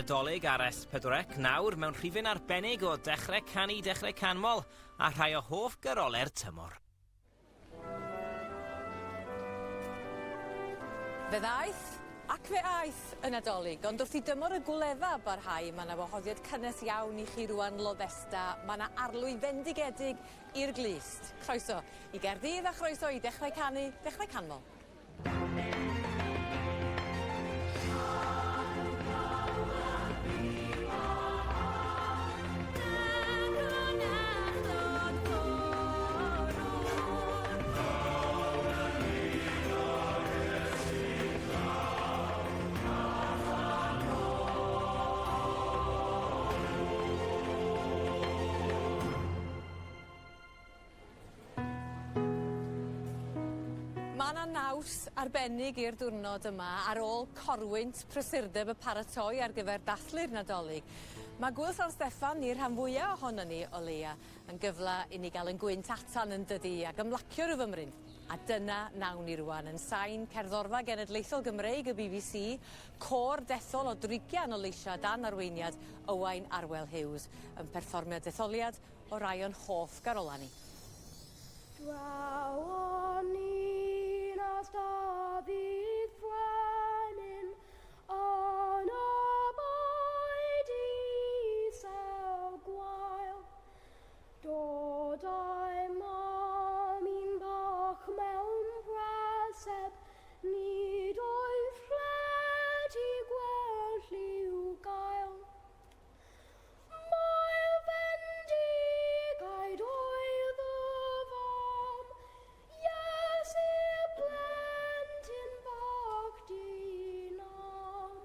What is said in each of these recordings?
Nadolig ar S4C nawr mewn rhifyn arbennig o dechrau canu dechrau canmol a rhai o hoff gyrole'r tymor. Fe ddaeth ac fe aeth y Nadolig, ond wrth i dymor y gwledda barhau, mae yna wahoddiad cynnes iawn i chi rwan loddesta. Mae yna arlwy fendigedig i'r glist. Croeso i Gaerdydd a chroeso i dechrau canu, dechrau canmol. Mae yna naws arbennig i'r diwrnod yma ar ôl corwynt prysurdeb y paratoi ar gyfer dathlu'r Nadolig. Mae Gwyl San Steffan i'r rhan fwyaf ohono ni o leia yn gyfle i ni gael yn gwynt atan yn dydi ac ymlacio'r y fymryn. A dyna nawn ni rwan yn sain cerddorfa genedlaethol Gymreig y BBC, cor dethol o 30 o leisiau dan arweiniad Owain Arwel Hughes yn perfformio detholiad o rai o'n hoff garolani. Draw on un as da fydd fwenyn on o boed isaw gwael. Dod o'i mam i'n bach mewn braseb, nid oedd rhaid i gweld lliw gael. Mae fendigaid oedd y fam, yes i'r blentyn bach dinam.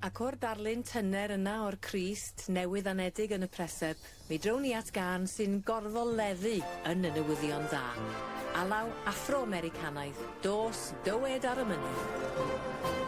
Ac o'r darlun tyner yna o'r Crist newydd anedig yn y preseb, mi drown ni at gân sy'n gorfoleddu yn y newyddion dda. Alaw Afro-Americanaidd, dos dywed ar y mynydd.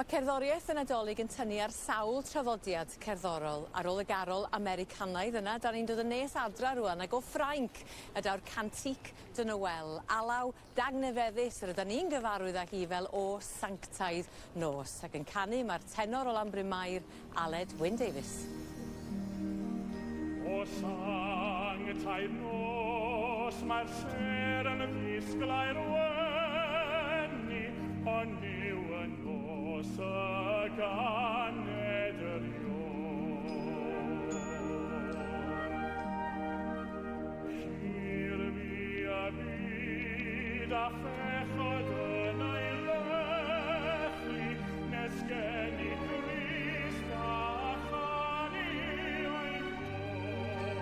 Mae cerddoriaeth y Nadolig yn tynnu ar sawl traddodiad cerddorol ar ôl y garol Americanaidd yna. Da ni'n dod yn nes adra rwan ag o Ffrainc y daw'r Cantic de Noel. Alaw dagnefeddus yr ydyn ni'n gyfarwydd â hi fel o Sanctaidd Nos. Ac yn canu mae'r tenor o Lambrin Mair, Aled Wyn Davies. O Sanctaidd Nos mae'r ser yn ddisglau'r wenni, ond yw yn nos y ganed yr ion. Hir fi a byd a phechod yn ei lechi, nes gen i Christ a chani o'i ffordd.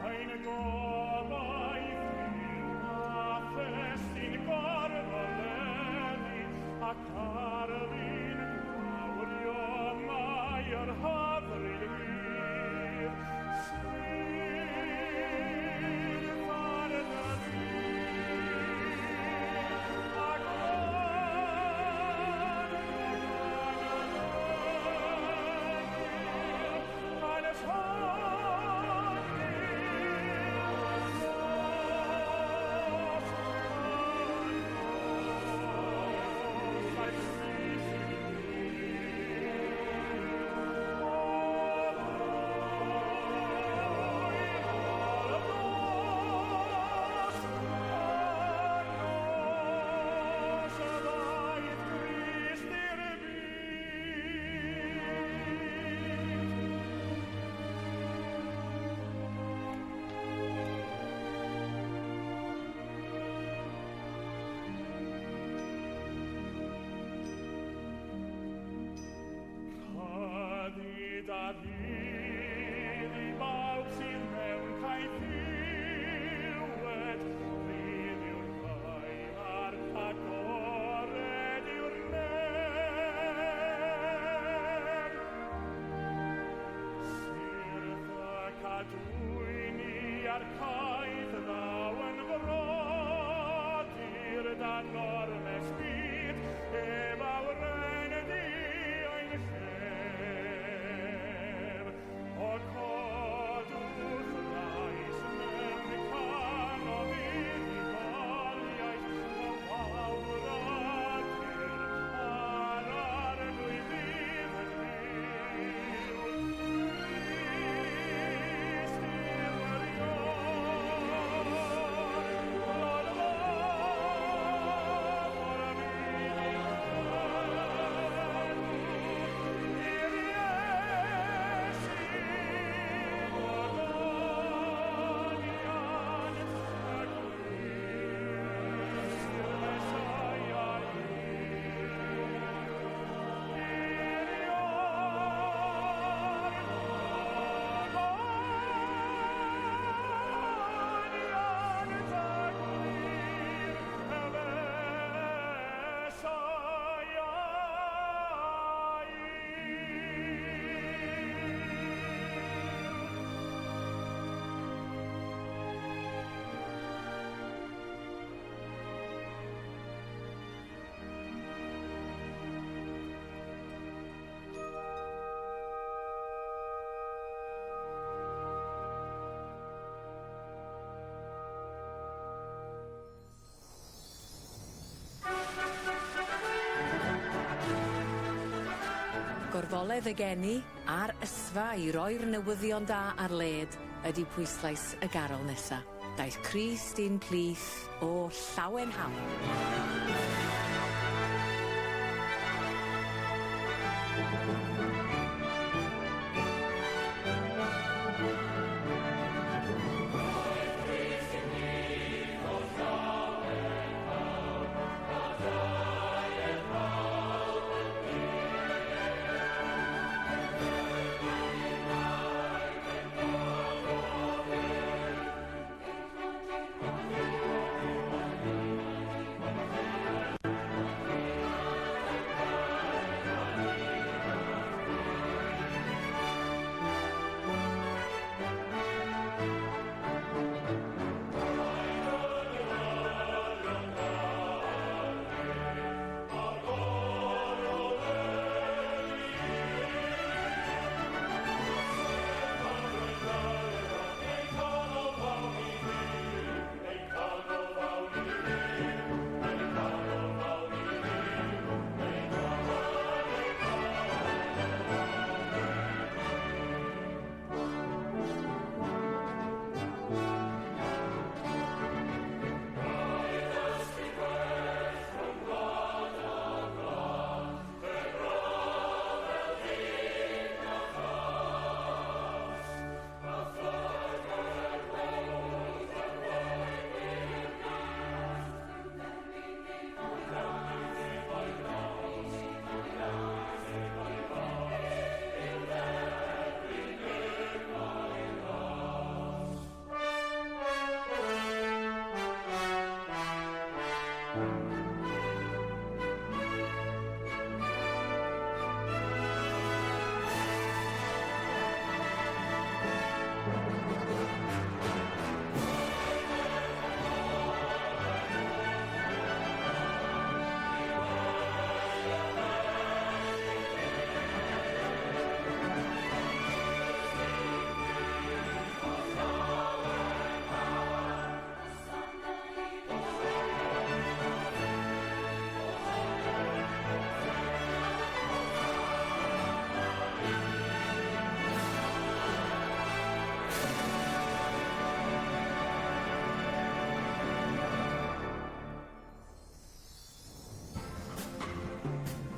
Ein gobaith fyw a ffestyn gorfoleddi, ac arfyn gwawrio mae'r hyfryd wir. Syrth ar y ddydd, ac hanes Ddydd i bawb sydd mewn caeth ddiwed, fydd yw'r ddaear agored yw'r ner. Syrth y cadwyni ar caeth ddaw yn brodyr dan ormes byd, ef awrenedi ein llef. O codwch llais mewn canodd unigoliaeth, o fawradur ar arglwydd fydd yn fyw. Christ yw'r ion, Lord of all, for a Gorfoledd y geni a'r ysfa i roi'r newyddion da ar led ydy pwyslais y garol nesa. Daeth Crist i'n plith o Llawenhaw.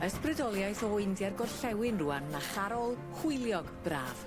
Ysbrydoliaeth o India'r gorllewin rwan na charol hwyliog braf.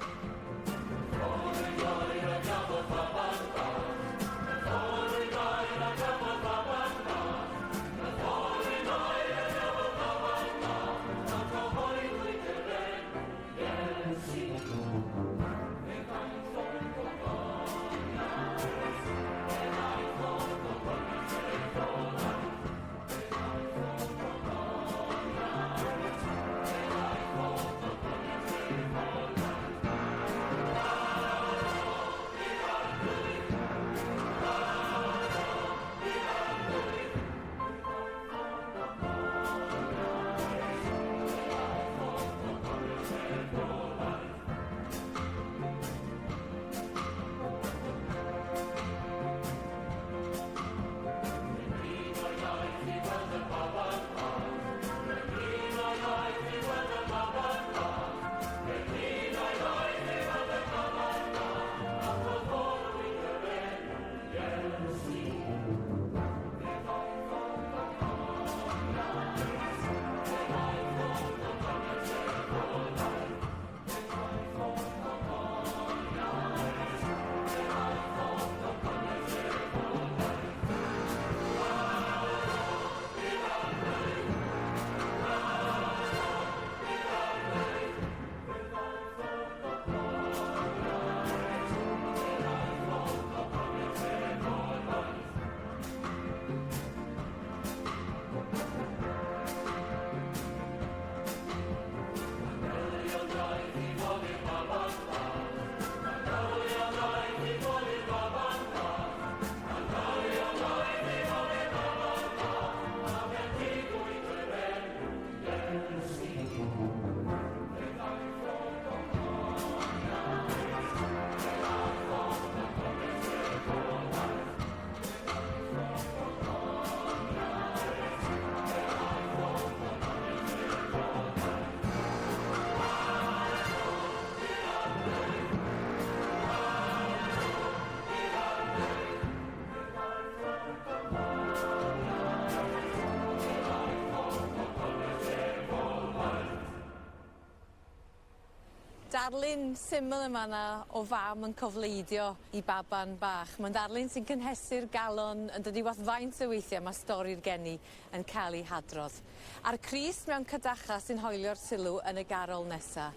Darlun syml yma na o fam yn cofleidio I baban bach. Mae'n darlun sy'n cynhesu'r galon yn dydi wath faint o weithiau mae stori'r geni yn cael ei hadrodd. A'r Crist mewn cydacha sy'n hoelio'r sylw yn y garol nesa.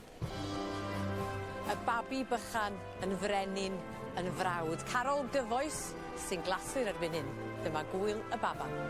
Y babi bychan yn frenin yn frawd. Carol gyfoes sy'n glasur erbyn hyn. Dyma Gwyl y Baban.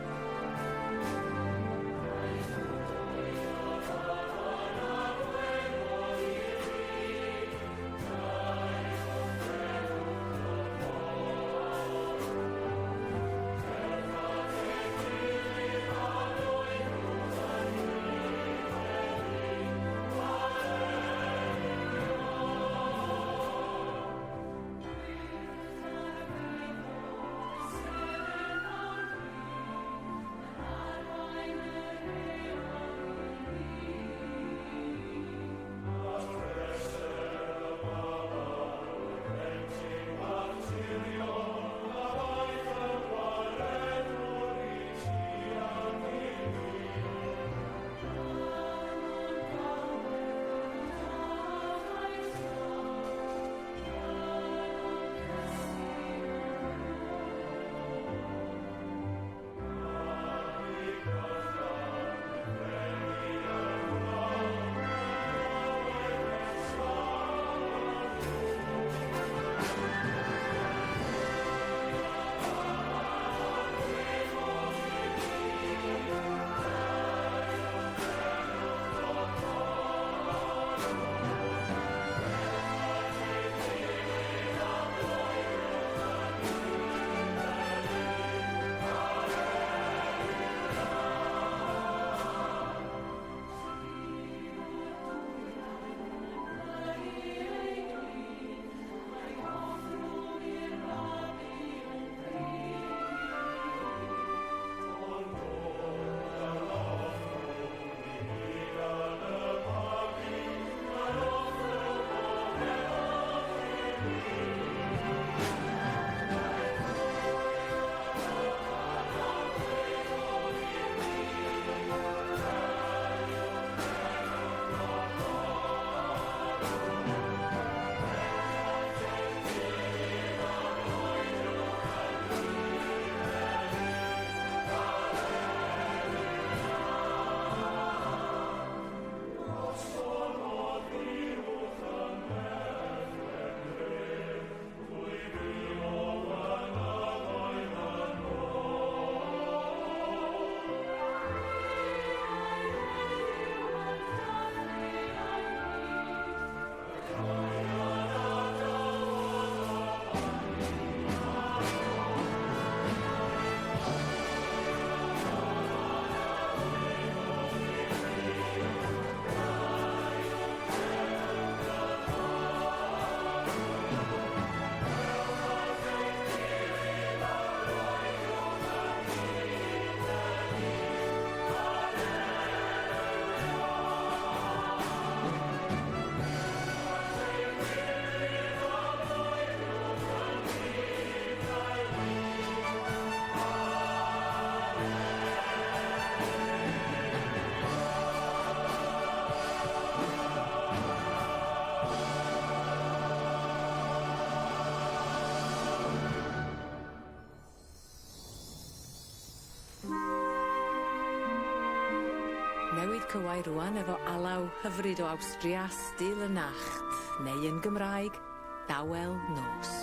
Newydd Cywai rwan efo alaw hyfryd o Awstria, Stille Nacht, neu yn Gymraeg, Dawel Nos.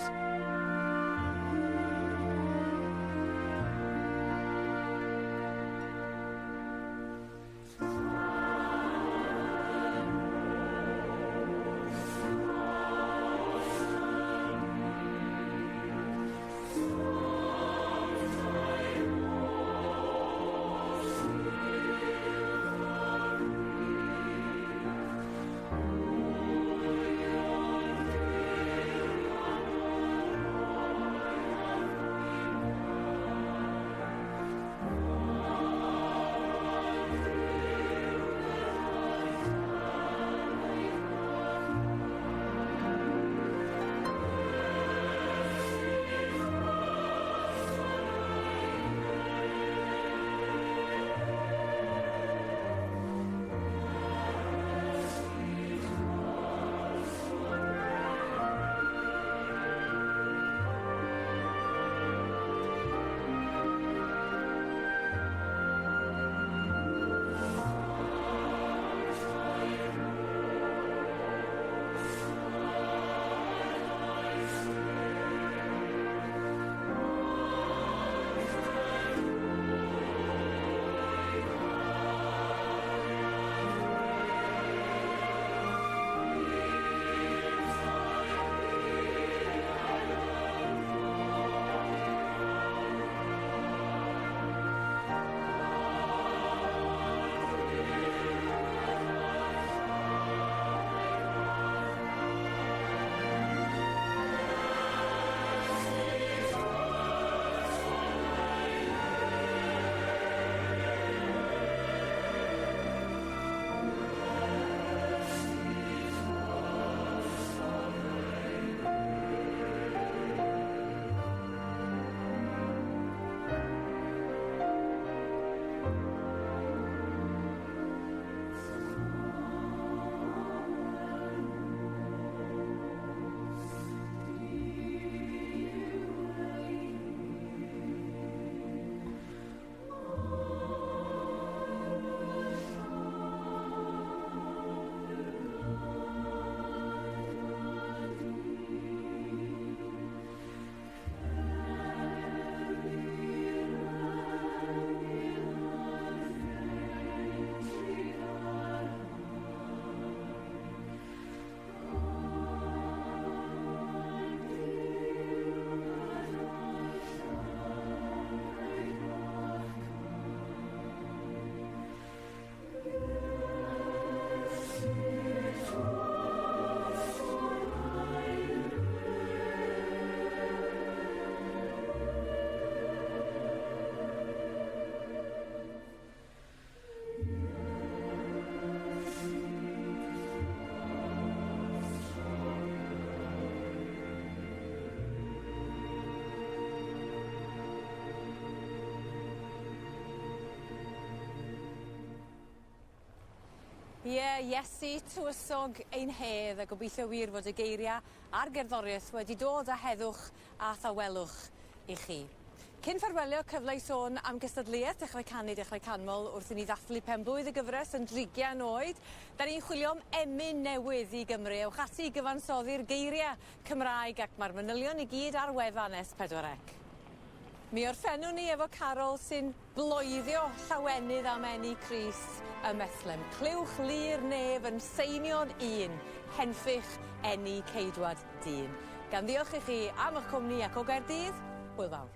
Ie, Iesu tywysog ein hedd a gobeithio wir fod y geiriau a'r gerddoriaeth wedi dod â heddwch a thawelwch i chi. Cyn ffarwelio cyfle i sôn am gystadleuaeth dechrau canu dechrau canmol wrth i ni ddathlu penblwydd y gyfres yn 30 oed, da ni'n chwilio am emyn newydd i Gymru. Ewch ati i gyfansoddi'r geiriau Cymraeg ac mae'r manylion i gyd ar wefan S4C. Mi orffennwn ni efo Carol sy'n bloeddio llawenydd am eni Crist y Methlem. Clywch lir nef yn seinion un, henffych eni Ceidwad dyn. Gan ddiolch i chi am eich cwmni ac o Gaerdydd, hwyl fawr.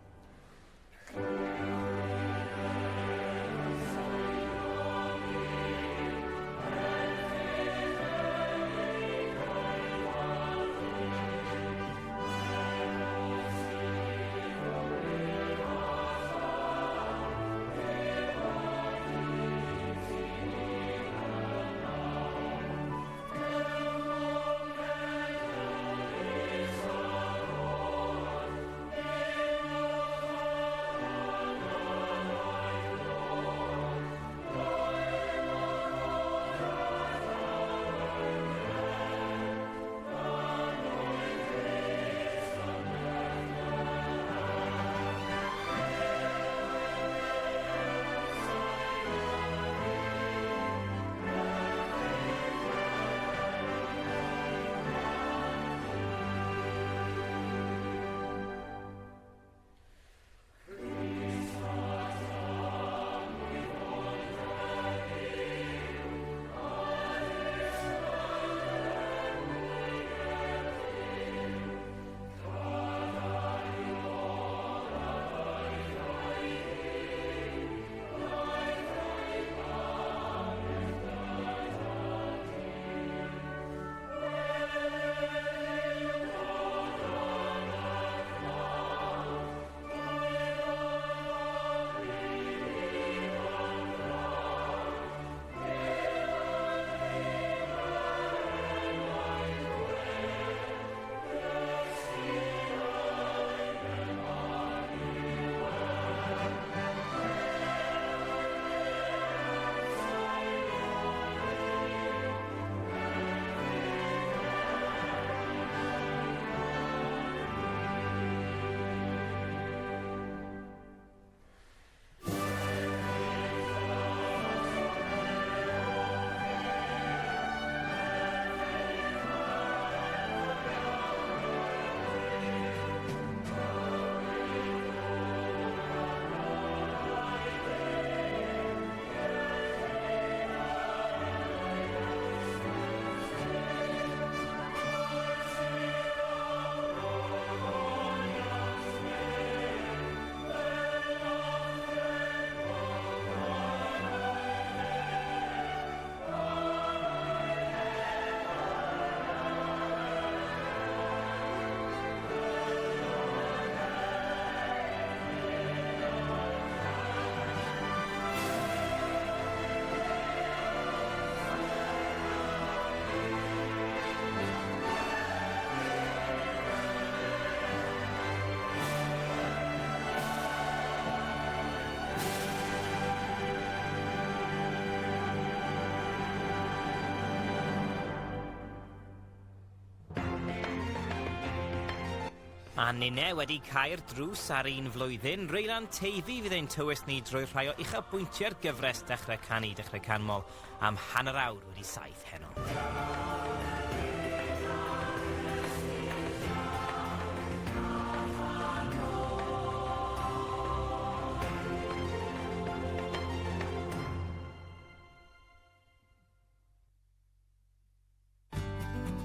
A ninne wedi cael drws ar un flwyddyn, Reilan Teifi fydd ein tywys ni drwy rhai o uchafbwyntiau'r gyfres Dechrau Canu, Dechrau Canmol am hanner awr wedi 7 heno.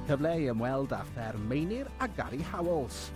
Cyfle i ymweld â ffer Meinir a Gary Howells.